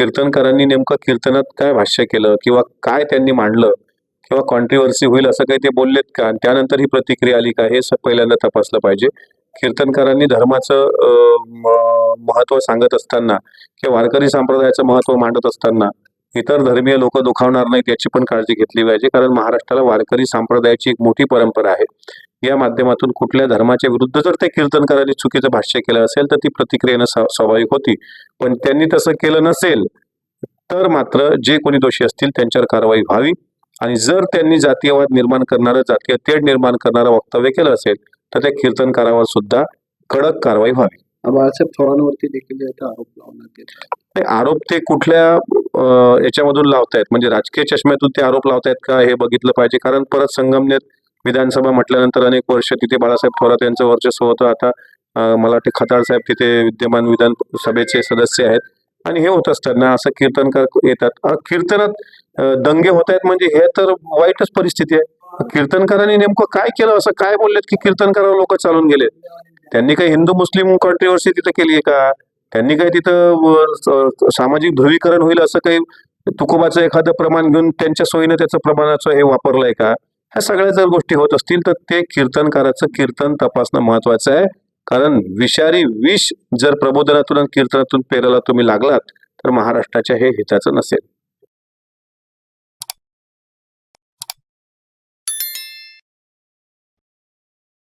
कीर्तनकारांनी नेमकं कीर्तनात काय भाष्य केलं किंवा काय त्यांनी मांडलं किंवा कॉन्ट्रोव्हर्सी होईल असं काही ते बोललेत का, आणि त्यानंतर ही प्रतिक्रिया आली का, हे पहिल्यांदा तपासलं पाहिजे. कीर्तनकारांनी धर्माचं महत्व सांगत असताना किंवा वारकरी संप्रदायाचं महत्व मांडत असताना इतर धर्मीय लोक दुखावणार नाहीत याची पण काळजी घेतली पाहिजे. कारण महाराष्ट्राला वारकरी संप्रदायाची एक मोठी परंपरा आहे. या माध्यमातून कुठल्या धर्माच्या विरुद्ध जर ते कीर्तनकारांनी चुकीचं भाष्य केलं असेल तर ती प्रतिक्रियेनं स्वाभाविक होती. पण त्यांनी तसं केलं नसेल तर मात्र जे कोणी दोषी असतील त्यांच्यावर कारवाई व्हावी. आणि जर त्यांनी जातीयवाद निर्माण करणारं, जातीय तेढ निर्माण करणारं वक्तव्य केलं असेल तर त्या कीर्तनकारावर सुद्धा कडक कारवाई व्हावी. बाळासाहेब थोरांवरती देखील आरोप लावण्यात येत. आरोप ते कुठल्या याच्यामधून लावतायत, म्हणजे राजकीय चष्म्यातून ते आरोप लावतायत का हे बघितलं पाहिजे. कारण परत संगमनेर विधानसभा म्हटल्यानंतर अनेक वर्ष तिथे बाळासाहेब थोरात यांचं वर्चस्व होतं. आता मला वाटते खताळ साहेब तिथे विद्यमान विधानसभेचे सदस्य आहेत. आणि हे होत असताना असं कीर्तनकार येतात, कीर्तनात दंगे होत आहेत, म्हणजे हे तर वाईटच परिस्थिती आहे. कीर्तनकारांनी नेमकं काय केलं, असं काय बोललेत की कीर्तनकारावर लोक चालून गेले? त्यांनी काही हिंदू मुस्लिम कॉन्ट्रोव्हर्सी तिथं केली आहे का? त्यांनी काही तिथं सामाजिक ध्रुवीकरण होईल असं काही तुकोबाचं एखादं प्रमाण घेऊन त्यांच्या सोयीनं त्याचं प्रमाणाचं हे वापरलंय का? ह्या सगळ्या जर गोष्टी होत असतील तर ते कीर्तनकाराचं कीर्तन तपासणं महत्वाचं आहे. कारण विषारी विष जर प्रबोधनातून आणि कीर्तनातून पेरायला तुम्ही लागलात तर महाराष्ट्राच्या हे हिताचं नसेल.